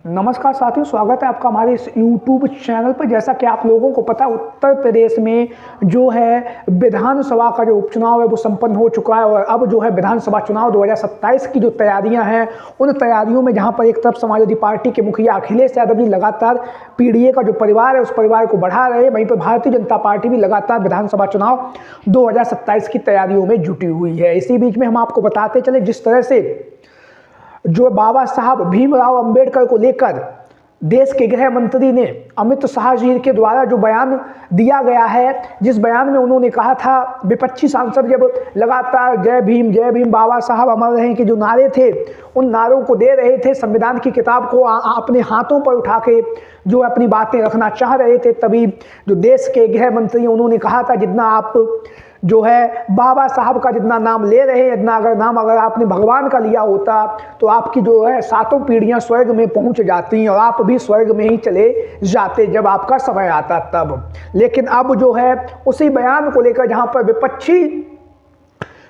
नमस्कार साथियों, स्वागत है आपका हमारे इस YouTube चैनल पर। जैसा कि आप लोगों को पता है, उत्तर प्रदेश में जो है विधानसभा का जो उपचुनाव है वो संपन्न हो चुका है और अब जो है विधानसभा चुनाव 2027 की जो तैयारियां हैं, उन तैयारियों में जहां पर एक तरफ समाजवादी पार्टी के मुखिया अखिलेश यादव जी लगातार पीडीए का जो परिवार है उस परिवार को बढ़ा रहे हैं, वहीं पर भारतीय जनता पार्टी भी लगातार विधानसभा चुनाव 2027 की तैयारियों में जुटी हुई है। इसी बीच में हम आपको बताते चले, जिस तरह से जो बाबा साहब भीमराव अंबेडकर को लेकर देश के गृह मंत्री ने अमित शाह जी के द्वारा जो बयान दिया गया है, जिस बयान में उन्होंने कहा था, विपक्षी सांसद जब लगातार जय भीम बाबा साहब अमर रहें के जो नारे थे उन नारों को दे रहे थे, संविधान की किताब को अपने हाथों पर उठा के जो अपनी बातें रखना चाह रहे थे, तभी जो देश के गृह मंत्री उन्होंने कहा था, जितना आप जो है बाबा साहब का जितना नाम ले रहे हैं, इतना अगर आपने भगवान का लिया होता तो आपकी जो है सातों पीढ़ियां स्वर्ग में पहुंच जाती और आप भी स्वर्ग में ही चले जाते जब आपका समय आता तब। लेकिन अब जो है उसी बयान को लेकर जहां पर विपक्षी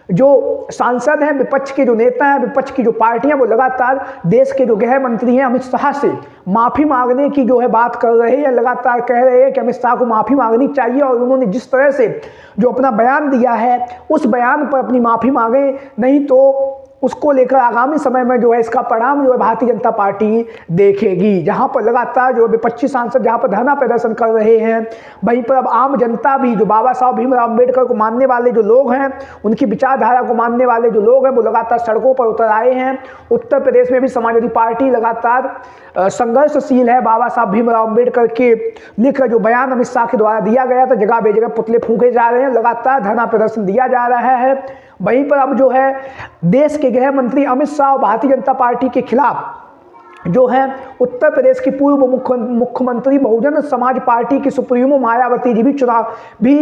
जो सांसद हैं, विपक्ष के जो नेता हैं, विपक्ष की जो पार्टियां, वो लगातार देश के जो गृह मंत्री हैं अमित शाह से माफ़ी मांगने की जो है बात कर रहे हैं, लगातार कह रहे हैं कि अमित शाह को माफ़ी मांगनी चाहिए और उन्होंने जिस तरह से जो अपना बयान दिया है उस बयान पर अपनी माफ़ी मांगे, नहीं तो उसको लेकर आगामी समय में जो है इसका परिणाम जो है भारतीय जनता पार्टी देखेगी। जहां पर लगातार जो विपक्षी सांसद जहां पर धरना प्रदर्शन कर रहे हैं, वहीं पर अब आम जनता भी, जो बाबा साहब भीमराव अंबेडकर को मानने वाले जो लोग हैं, उनकी विचारधारा को मानने वाले जो लोग हैं, वो लगातार सड़कों पर उतर आए हैं। उत्तर प्रदेश में भी समाजवादी पार्टी लगातार संघर्षशील है। बाबा साहब भीमराव अंबेडकर के लेकर जो बयान अमित शाह के द्वारा दिया गया था, जगह बेजगह पुतले फूंके जा रहे हैं, लगातार धरना प्रदर्शन दिया जा रहा है। वहीं पर अब जो है देश के गृह मंत्री अमित शाह और भारतीय जनता पार्टी के खिलाफ जो है उत्तर प्रदेश की पूर्व मुख्यमंत्री बहुजन समाज पार्टी की सुप्रीमो मायावती जी भी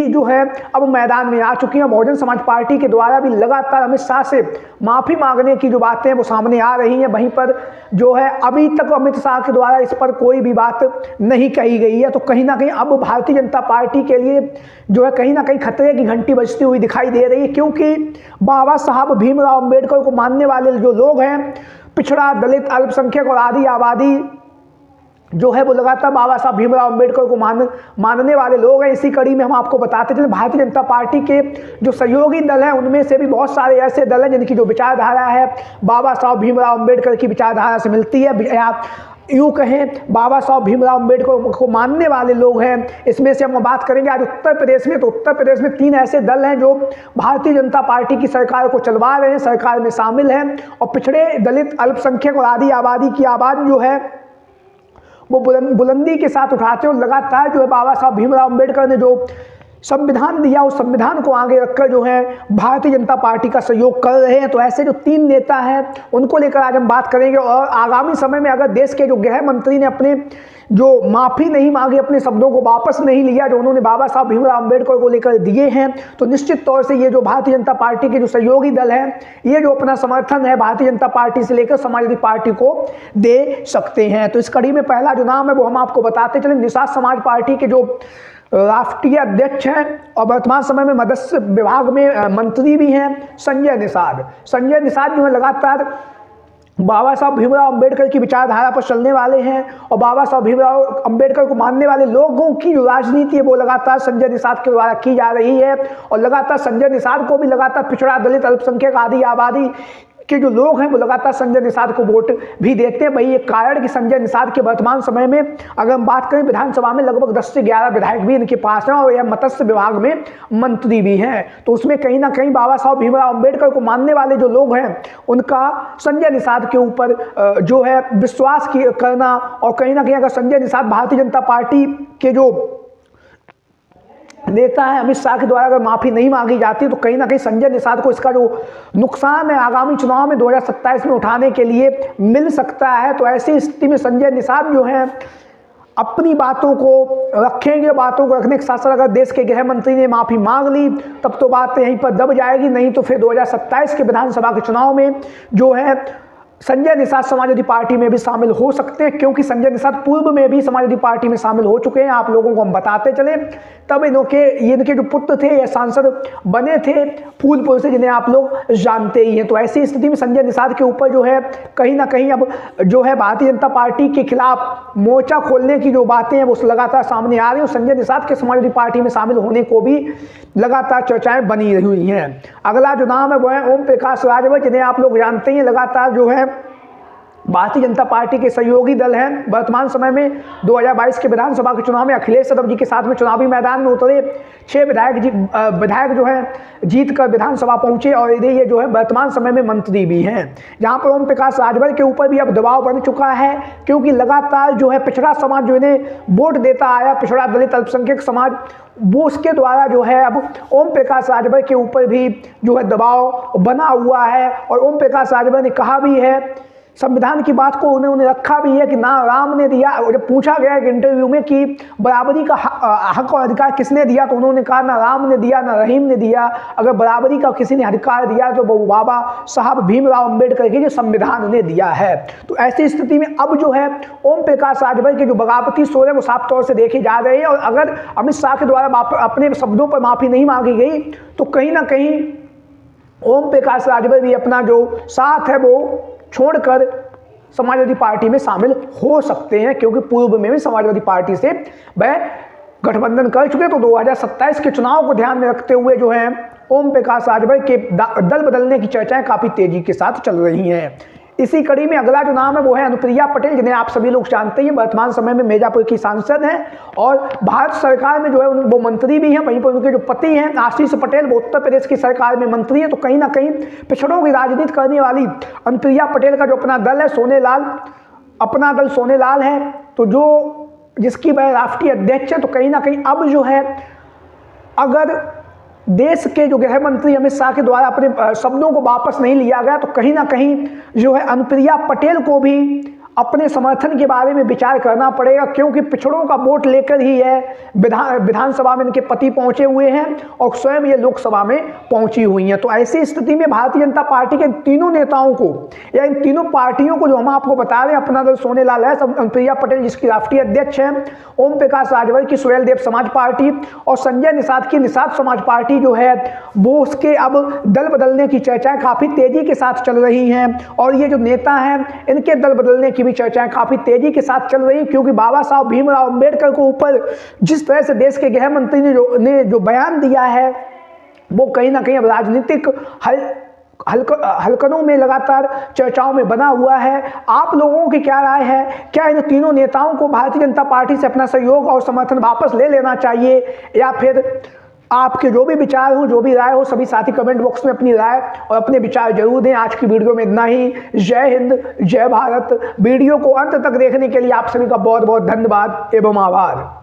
जो है अब मैदान में आ चुकी हैं। बहुजन समाज पार्टी के द्वारा भी लगातार अमित शाह से माफ़ी मांगने की जो बातें हैं वो सामने आ रही हैं। वहीं पर जो है अभी तक अमित शाह के द्वारा इस पर कोई भी बात नहीं कही गई है, तो कहीं ना कहीं अब भारतीय जनता पार्टी के लिए जो है कहीं ना कहीं खतरे की घंटी बजती हुई दिखाई दे रही है, क्योंकि बाबा साहब भीमराव अंबेडकर को मानने वाले जो लोग हैं, पिछड़ा, दलित, अल्पसंख्यक और आदि आबादी जो है वो लगातार बाबा साहब भीमराव अंबेडकर को मानने वाले लोग हैं। इसी कड़ी में हम आपको बताते चलें, भारतीय जनता पार्टी के जो सहयोगी दल हैं उनमें से भी बहुत सारे ऐसे दल हैं जिनकी जो विचारधारा है बाबा साहब भीमराव अंबेडकर की विचारधारा से मिलती है। आप यूँ कहें, बाबा साहब भीमराव अंबेडकर को मानने वाले लोग हैं। इसमें से हम बात करेंगे आज उत्तर प्रदेश में, तो उत्तर प्रदेश में 3 ऐसे दल हैं जो भारतीय जनता पार्टी की सरकार को चलवा रहे हैं, सरकार में शामिल हैं और पिछड़े, दलित, अल्पसंख्यक और आदि आबादी की आवाज़ जो है वो बुलंदी के साथ उठाते हैं और लगातार जो है बाबा साहब भीमराव अंबेडकर ने जो संविधान दिया उस संविधान को आगे रखकर जो है भारतीय जनता पार्टी का सहयोग कर रहे हैं। तो ऐसे जो 3 नेता हैं उनको लेकर आज हम बात करेंगे और आगामी समय में अगर देश के जो गृह मंत्री ने अपने जो माफ़ी नहीं मांगी, अपने शब्दों को वापस नहीं लिया जो उन्होंने बाबा साहब भीमराव अंबेडकर को लेकर दिए हैं, तो निश्चित तौर से ये जो भारतीय जनता पार्टी के जो सहयोगी दल हैं, ये जो अपना समर्थन है भारतीय जनता पार्टी से लेकर समाजवादी पार्टी को दे सकते हैं। तो इस कड़ी में पहला जो नाम है वो हम आपको बताते चलें, निषाद समाज पार्टी के जो राष्ट्रीय अध्यक्ष हैं और वर्तमान समय में मत्स्य विभाग में मंत्री भी हैं, संजय निषाद जो है लगातार बाबा साहब भीमराव अंबेडकर की विचारधारा पर चलने वाले हैं और बाबा साहब भीमराव अंबेडकर को मानने वाले लोगों की जो राजनीति है वो लगातार संजय निषाद के द्वारा की जा रही है और लगातार संजय निषाद को भी लगातार पिछड़ा, दलित, अल्पसंख्यक, आदि आबादी के जो लोग हैं वो लगातार संजय निषाद को वोट भी देते हैं। वही एक कारण कि संजय निषाद के वर्तमान समय में अगर हम बात करें विधानसभा में लगभग 10 से 11 विधायक भी इनके पास हैं और यह मत्स्य विभाग में मंत्री भी हैं। तो उसमें कहीं ना कहीं बाबा साहब भीमराव अंबेडकर को मानने वाले जो लोग हैं उनका संजय निषाद के ऊपर जो है विश्वास करना और कहीं ना कहीं अगर संजय निषाद भारतीय जनता पार्टी के जो नेता है अमित शाह के द्वारा अगर माफ़ी नहीं मांगी जाती तो कहीं ना कहीं संजय निषाद को इसका जो नुकसान है आगामी चुनाव में 2027 में उठाने के लिए मिल सकता है। तो ऐसी स्थिति में संजय निषाद जो है अपनी बातों को रखेंगे, बातों को रखने के साथ साथ अगर देश के गृह मंत्री ने माफ़ी मांग ली तब तो बात यहीं पर दब जाएगी, नहीं तो फिर 2027 के विधानसभा के चुनाव में जो है संजय निषाद समाजवादी पार्टी में भी शामिल हो सकते हैं, क्योंकि संजय निषाद पूर्व में भी समाजवादी पार्टी में शामिल हो चुके हैं। आप लोगों को हम बताते चले, तब इनके जो पुत्र थे ये सांसद बने थे फूलपुर से, जिन्हें आप लोग जानते ही हैं। तो ऐसी स्थिति में संजय निषाद के ऊपर जो है कहीं ना कहीं अब जो है भारतीय जनता पार्टी के खिलाफ मोर्चा खोलने की जो बातें हैं वो लगातार सामने आ रही हैं। संजय निषाद के समाजवादी पार्टी में शामिल होने को भी लगातार चर्चाएं बनी हुई हैं। अगला जो नाम है वो है ओम प्रकाश राजभर, जिन्हें आप लोग जानते हैं लगातार जो है भारतीय जनता पार्टी के सहयोगी दल हैं। वर्तमान समय में 2022 के विधानसभा के चुनाव में अखिलेश यादव जी के साथ में चुनावी मैदान में उतरे 6 विधायक जो हैं जीत कर विधानसभा पहुंचे, और ये जो है वर्तमान समय में मंत्री भी हैं। जहां पर ओम प्रकाश राजभर के ऊपर भी अब दबाव बन चुका है, क्योंकि लगातार जो है पिछड़ा समाज जो इन्हें वोट देता आया, पिछड़ा दलित अल्पसंख्यक समाज, वो उसके द्वारा जो है अब ओम प्रकाश राजभर के ऊपर भी जो है दबाव बना हुआ है। और ओम प्रकाश राजभर ने कहा भी है, संविधान की बात को उन्होंने रखा भी है कि ना राम ने दिया। जब पूछा गया एक इंटरव्यू में कि बराबरी का हक और अधिकार किसने दिया, तो उन्होंने कहा ना राम ने दिया ना रहीम ने दिया, अगर बराबरी का किसी ने अधिकार दिया तो वो बाबा साहब भीमराव अम्बेडकर के जो संविधान ने दिया है। तो ऐसी स्थिति में अब जो है ओम प्रकाश राजभर के जो बगावती शोर है वो साफ तौर से देखे जा रहे हैं। और अगर अमित शाह के द्वारा अपने शब्दों पर माफ़ी नहीं मांगी गई तो कहीं ना कहीं ओम प्रकाश राजभर भी अपना जो साथ है वो छोड़कर समाजवादी पार्टी में शामिल हो सकते हैं, क्योंकि पूर्व में भी समाजवादी पार्टी से वह गठबंधन कर चुके। तो 2027 के चुनाव को ध्यान में रखते हुए जो है ओम प्रकाश राजभर के दल बदलने की चर्चाएं काफी तेजी के साथ चल रही हैं। इसी कड़ी में अगला जो नाम है वो है अनुप्रिया पटेल, जिन्हें आप सभी लोग जानते हैं वर्तमान समय में मिर्जापुर की सांसद हैं और भारत सरकार में जो है वो मंत्री भी हैं। वहीं पर उनके जो पति हैं आशीष पटेल वो उत्तर प्रदेश की सरकार में मंत्री हैं। तो कहीं ना कहीं पिछड़ों की राजनीति करने वाली अनुप्रिया पटेल का जो अपना दल है सोनेलाल, अपना दल सोनेलाल है, तो जो जिसकी वह राष्ट्रीय अध्यक्ष है, तो कहीं ना कहीं अब जो है अगर देश के जो गृह मंत्री अमित शाह के द्वारा अपने शब्दों को वापस नहीं लिया गया तो कहीं ना कहीं जो है अनुप्रिया पटेल को भी अपने समर्थन के बारे में विचार करना पड़ेगा, क्योंकि पिछड़ों का वोट लेकर ही यह विधानसभा में इनके पति पहुंचे हुए हैं और स्वयं ये लोकसभा में पहुंची हुई हैं। तो ऐसी स्थिति में भारतीय जनता पार्टी के तीनों नेताओं को या इन तीनों पार्टियों को जो हम आपको बता रहे हैं, अपना दल सोनेलाल है, अनुप्रिया पटेल जिसकी राष्ट्रीय अध्यक्ष हैं, ओम प्रकाश राजभर की सुहेल देव समाज पार्टी और संजय निषाद की निषाद समाज पार्टी जो है वो उसके अब दल बदलने की चर्चाएं काफी तेजी के साथ चल रही हैं। और ये जो नेता हैं इनके दल बदलने की भी चर्चाएं काफी तेजी के साथ चल रही, क्योंकि बाबा साहब भीमराव अम्बेडकर को ऊपर जिस तरह से देश के गृह मंत्री ने जो बयान दिया है वो कहीं ना कहीं अब राजनीतिक हलकनों में लगातार चर्चाओं में बना हुआ है। आप लोगों की क्या राय है? क्या इन तीनों नेताओं को भारतीय जनता पार्टी से अपना सहयोग और समर्थन वापस ले लेना चाहिए, या फिर आपके जो भी विचार हो, जो भी राय हो, सभी साथी कमेंट बॉक्स में अपनी राय और अपने विचार जरूर दें। आज की वीडियो में इतना ही। जय हिंद, जय भारत। वीडियो को अंत तक देखने के लिए आप सभी का बहुत बहुत धन्यवाद एवं आभार।